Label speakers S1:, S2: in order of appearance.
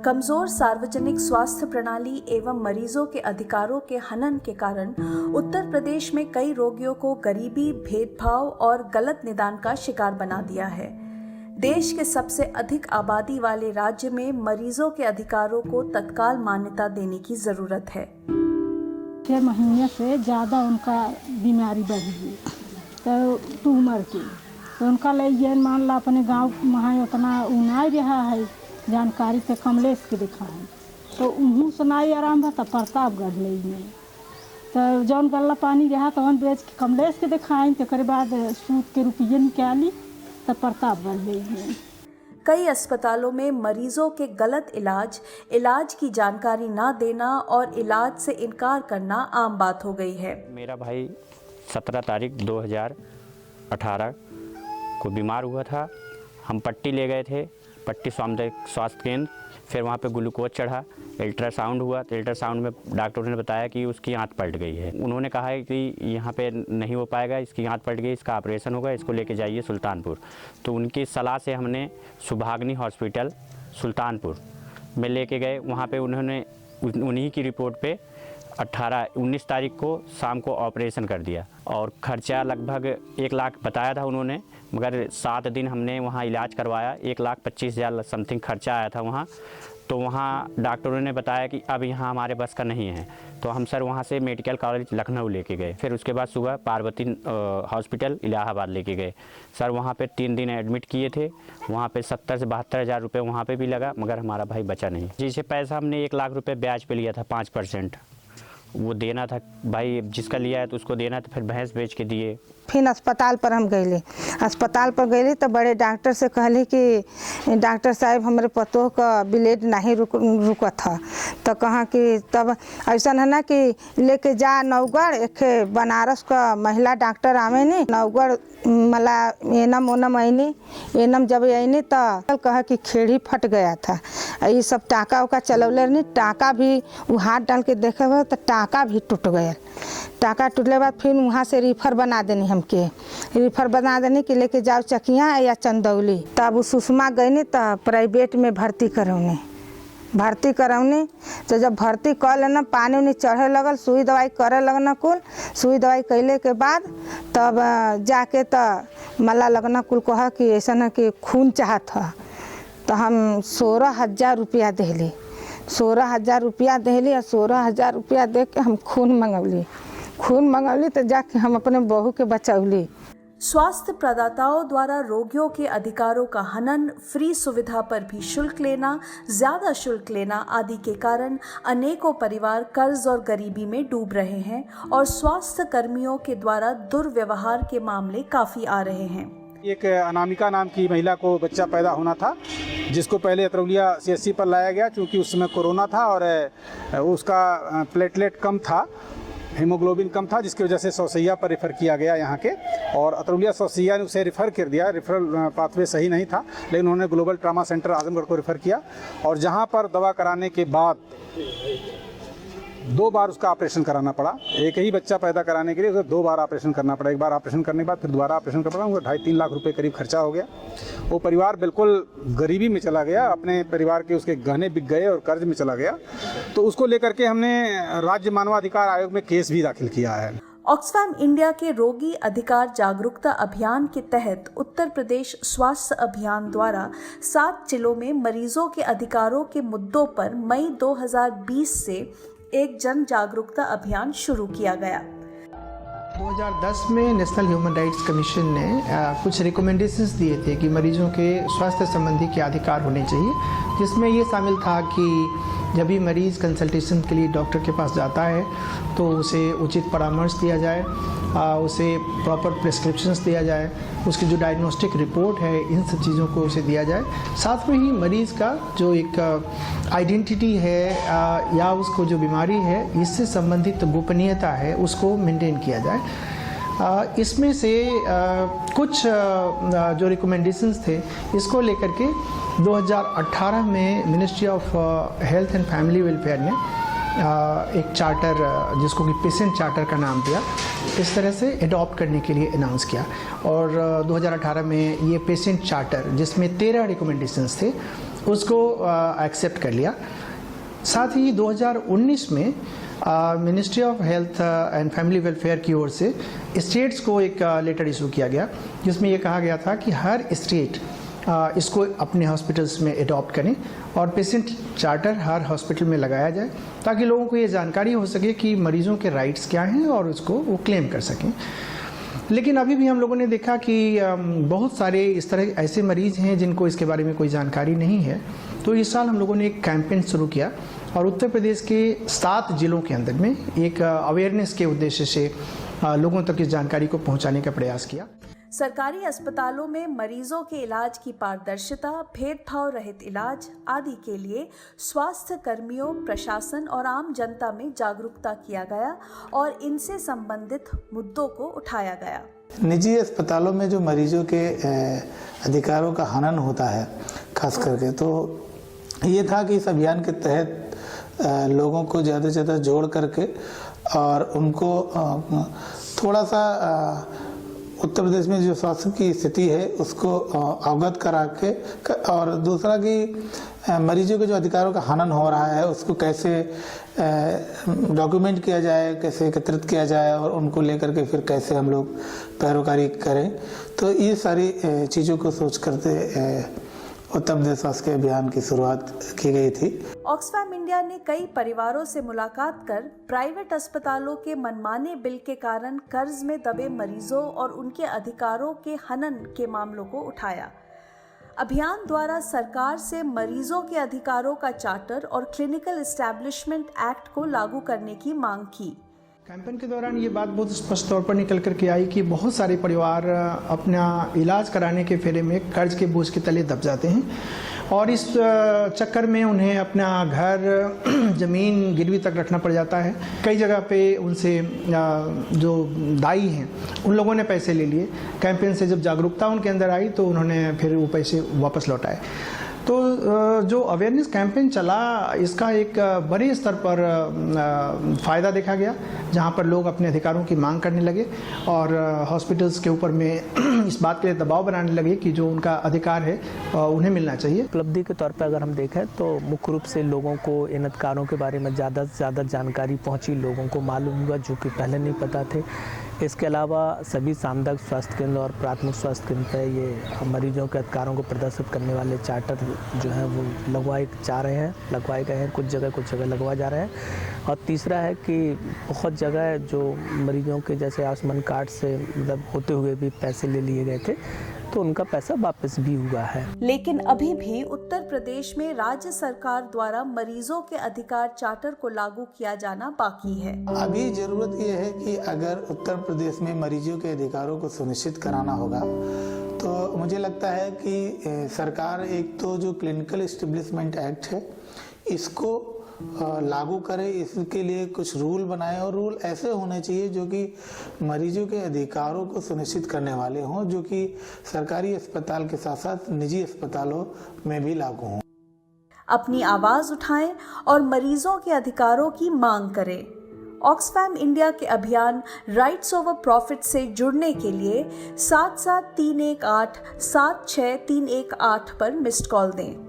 S1: कमजोर सार्वजनिक स्वास्थ्य प्रणाली एवं मरीजों के अधिकारों के हनन के कारण उत्तर प्रदेश में कई रोगियों को गरीबी, भेदभाव और गलत निदान का शिकार बना दिया है। देश के सबसे अधिक आबादी वाले राज्य में मरीजों के अधिकारों को तत्काल मान्यता देने की जरूरत है।
S2: 6 महीने से ज़्यादा उनका बीमारी बढ़ी हुई तो ट्यूमर की, तो उनका लिए मान ला अपने गांव वहाँ उतना उनाई रहा है जानकारी से कमलेश के दिखा है, तो उन्हों सुनाई आराम था प्रतापगढ़ ले में तो जौन गल्ला पानी रहा तो हम बेच के कमलेश के दिखाई, तो बाद सूद के रुपये निकाली तो प्रतापगढ़ ले में।
S1: कई अस्पतालों में मरीजों के गलत इलाज की जानकारी ना देना और इलाज से इनकार करना आम बात हो गई है।
S3: मेरा भाई 17 तारीख 2018 को बीमार हुआ था। हम पट्टी ले गए थे, पट्टी सामुदायिक स्वास्थ्य केंद्र, फिर वहाँ पे ग्लूकोज चढ़ा, अल्ट्रासाउंड हुआ तो अल्ट्रासाउंड में डॉक्टरों ने बताया कि उसकी आंत पलट गई है। उन्होंने कहा है कि यहाँ पे नहीं हो पाएगा, इसकी आंत पलट गई, इसका ऑपरेशन होगा, इसको लेके जाइए सुल्तानपुर। तो उनकी सलाह से हमने सुभागनी हॉस्पिटल सुल्तानपुर में लेके गए। वहाँ पे उन्होंने उन्हीं की रिपोर्ट पे 19 तारीख को शाम को ऑपरेशन कर दिया और खर्चा लगभग 1 लाख बताया था उन्होंने, मगर 7 दिन हमने वहाँ इलाज करवाया। 1,25,000 समथिंग खर्चा आया था वहाँ। तो वहाँ डॉक्टरों ने बताया कि अब यहाँ हमारे बस का नहीं है, तो हम सर वहाँ से मेडिकल कॉलेज लखनऊ लेके गए। फिर उसके बाद सुबह पार्वती हॉस्पिटल इलाहाबाद लेके गए। सर वहाँ पे 3 दिन एडमिट किए थे। वहाँ पे 70 से 72 हज़ार रुपये वहाँ पे भी लगा, मगर हमारा भाई बचा नहीं। जिसे पैसा हमने 1 लाख रुपये ब्याज पे लिया था 5%, वो देना था भाई, जिसका लिया है तो उसको देना, तो फिर भैंस बेच के दिए।
S4: फिर अस्पताल पर हम गए, अस्पताल पर गए तो बड़े डॉक्टर से कहली कि डॉक्टर साहब हमारे पतोह का ब्लड नहीं रुका था, तो कहा कि तब ऐसा है ना कि लेके जा नवगढ़, एक बनारस का महिला डॉक्टर आवे नहीं, नवगढ़ मला एनम ओनम आईनी, एनम जब आईनी तो कहा कि खेड़ी फट गया था। ये सब टाका उका चलौले नहीं, टाका भी वो हाथ डाल के देखे हुए तो टाका भी टूट गया। टाका टूटने बाद फिर वहाँ से रिफ़र बना देनी, हमके रिफ़र बना देने कि लेके जाओ चकिया या चंदौली। तब वो सुषमा गई तो प्राइवेट में भर्ती करौने तो जब भर्ती कर लेना, पानी उनी चढ़े लगल, सुई दवाई करे लगना, कुल सुई दवाई कैले के बाद तब जाके तो मला लगना कुल कहा कि ऐसा ना कि खून चाहत है, तो हम 16,000 रुपया दिली, 16,000 रुपया दिली और 16,000 रुपया दे के हम खून मंगौली तो जाके हम अपने बहू के बचौली।
S1: स्वास्थ्य प्रदाताओं द्वारा रोगियों के अधिकारों का हनन, फ्री सुविधा पर भी शुल्क लेना, ज्यादा शुल्क लेना आदि के कारण अनेकों परिवार कर्ज और गरीबी में डूब रहे हैं और स्वास्थ्य कर्मियों के द्वारा दुर्व्यवहार के मामले काफी आ रहे हैं।
S5: एक अनामिका नाम की महिला को बच्चा पैदा होना था, जिसको पहले अतरौलिया CSC पर लाया गया, क्योंकि उस समय कोरोना था और उसका प्लेटलेट कम था, हीमोग्लोबिन कम था, जिसकी वजह से सौसैया पर रेफ़र किया गया यहाँ के, और अतरौलिया सौसैया ने उसे रेफ़र कर दिया। रेफरल पाथवे सही नहीं था, लेकिन उन्होंने ग्लोबल ट्रामा सेंटर आजमगढ़ को रेफ़र किया, और जहाँ पर दवा कराने के बाद 2 बार उसका ऑपरेशन कराना पड़ा। एक ही बच्चा पैदा कराने के लिए उसे 2 बार ऑपरेशन करना पड़ा। एक बार ऑपरेशन करने के बाद फिर दोबारा ऑपरेशन करना पड़ा। उनको 2.5-3 लाख रुपए करीब खर्चा हो गया। वो परिवार बिल्कुल गरीबी में चला गया, अपने परिवार के उसके गहने बिक गए और कर्ज में चला गया। तो उसको लेकर के हमने राज्य मानवाधिकार आयोग में केस भी दाखिल किया है।
S1: ऑक्सफैम इंडिया के रोगी अधिकार जागरूकता अभियान के तहत उत्तर प्रदेश स्वास्थ्य अभियान द्वारा 7 जिलों में मरीजों के अधिकारों के मुद्दों पर मई 2020 से एक जन जागरूकता अभियान शुरू किया गया।
S6: 2010 में नेशनल ह्यूमन राइट्स कमीशन ने कुछ रिकमेंडेशंस दिए थे कि मरीजों के स्वास्थ्य संबंधी क्या अधिकार होने चाहिए, जिसमें ये शामिल था कि जब भी मरीज़ कंसल्टेशन के लिए डॉक्टर के पास जाता है तो उसे उचित परामर्श दिया जाए, उसे प्रॉपर प्रिस्क्रिप्शंस दिया जाए, उसकी जो डायग्नोस्टिक रिपोर्ट है, इन सब चीज़ों को उसे दिया जाए। साथ में ही मरीज़ का जो एक आइडेंटिटी है या उसको जो बीमारी है, इससे संबंधित गोपनीयता है, उसको मेंटेन किया जाए। इसमें से कुछ जो रिकमेंडेशंस थे, इसको लेकर के 2018 में ministry of health and family welfare ने एक चार्टर, जिसको कि पेशेंट चार्टर का नाम दिया, इस तरह से एडॉप्ट करने के लिए अनाउंस किया। और 2018 में ये पेशेंट चार्टर, जिसमें 13 रिकमेंडेशंस थे, उसको एक्सेप्ट कर लिया। साथ ही 2019 में ministry of health and family welfare की ओर से स्टेट्स को एक लेटर इशू किया गया, जिसमें ये कहा गया था कि हर स्टेट इसको अपने हॉस्पिटल्स में अडॉप्ट करें और पेशेंट चार्टर हर हॉस्पिटल में लगाया जाए, ताकि लोगों को ये जानकारी हो सके कि मरीज़ों के राइट्स क्या हैं और उसको वो क्लेम कर सकें। लेकिन अभी भी हम लोगों ने देखा कि बहुत सारे इस तरह ऐसे मरीज़ हैं जिनको इसके बारे में कोई जानकारी नहीं है। तो इस साल हम लोगों ने एक कैंपेन शुरू किया और उत्तर प्रदेश के 7 जिलों के अंदर में एक अवेयरनेस के उद्देश्य से लोगों तक इस जानकारी को पहुंचाने का प्रयास किया।
S1: सरकारी अस्पतालों में मरीजों के इलाज की पारदर्शिता, भेदभाव रहित इलाज आदि के लिए स्वास्थ्य कर्मियों, प्रशासन और आम जनता में जागरूकता किया गया और इनसे संबंधित मुद्दों को उठाया गया।
S7: निजी अस्पतालों में जो मरीजों के अधिकारों का हनन होता है खास करके, तो ये था कि इस अभियान के तहत लोगों को ज़्यादा से ज़्यादा जोड़ करके और उनको थोड़ा सा उत्तर प्रदेश में जो स्वास्थ्य की स्थिति है उसको अवगत करा के, और दूसरा कि मरीजों के जो अधिकारों का हनन हो रहा है उसको कैसे डॉक्यूमेंट किया जाए, कैसे एकत्रित किया जाए और उनको लेकर के फिर कैसे हम लोग पैरोकारी करें। तो ये सारी चीज़ों को सोच करते उत्तर प्रदेश स्वास्थ्य अभियान की शुरुआत की गई थी।
S1: ऑक्सफैम इंडिया ने कई परिवारों से मुलाकात कर प्राइवेट अस्पतालों के मनमाने बिल के कारण कर्ज में दबे मरीजों और उनके अधिकारों के हनन के मामलों को उठाया। अभियान द्वारा सरकार से मरीजों के अधिकारों का चार्टर और क्लिनिकल एस्टैब्लिशमेंट एक्ट को लागू करने की मांग की।
S6: कैंपेन के दौरान ये बात बहुत स्पष्ट तौर पर निकल कर के आई कि बहुत सारे परिवार अपना इलाज कराने के फेरे में कर्ज के बोझ के तले दब जाते हैं और इस चक्कर में उन्हें अपना घर, ज़मीन गिरवी तक रखना पड़ जाता है। कई जगह पे उनसे जो दाई हैं उन लोगों ने पैसे ले लिए। कैंपेन से जब जागरूकता उनके अंदर आई तो उन्होंने फिर वो पैसे वापस लौटाए। तो जो अवेयरनेस कैंपेन चला, इसका एक बड़े स्तर पर फ़ायदा देखा गया, जहां पर लोग अपने अधिकारों की मांग करने लगे और हॉस्पिटल्स के ऊपर में इस बात के लिए दबाव बनाने लगे कि जो उनका अधिकार है उन्हें मिलना चाहिए।
S8: उपलब्धि के तौर पर अगर हम देखें तो मुख्य रूप से लोगों को इन अधिकारों के बारे में ज़्यादा से ज़्यादा जानकारी पहुंची, लोगों को मालूम हुआ जो कि पहले नहीं पता थे। इसके अलावा सभी सामुदायिक स्वास्थ्य केंद्र और प्राथमिक स्वास्थ्य केंद्र पर ये मरीजों के अधिकारों को प्रदर्शित करने वाले चार्टर जो हैं वो लगवाए गए हैं, कुछ जगह लगवा जा रहे हैं। और तीसरा है कि बहुत जगह जो मरीजों के जैसे आयुष्मान कार्ड से मतलब होते हुए भी पैसे ले लिए गए थे तो उनका पैसा वापस भी हुआ है।
S1: लेकिन अभी भी उत्तर प्रदेश में राज्य सरकार द्वारा मरीजों के अधिकार चार्टर को लागू किया जाना बाकी है।
S7: अभी जरूरत यह है कि अगर उत्तर प्रदेश में मरीजों के अधिकारों को सुनिश्चित कराना होगा तो मुझे लगता है कि सरकार एक तो जो क्लिनिकल एस्टेब्लिशमेंट एक्ट है इसको लागू करे, इसके लिए कुछ रूल बनाए और रूल ऐसे होने चाहिए जो कि मरीजों के अधिकारों को सुनिश्चित करने वाले हों, जो कि सरकारी अस्पताल के साथ साथ निजी अस्पतालों में भी लागू हों।
S1: अपनी आवाज उठाएं और मरीजों के अधिकारों की मांग करें। ऑक्सफैम इंडिया के अभियान राइट्स ओवर प्रॉफिट से जुड़ने के लिए 7731876318 पर मिस्ड कॉल दें।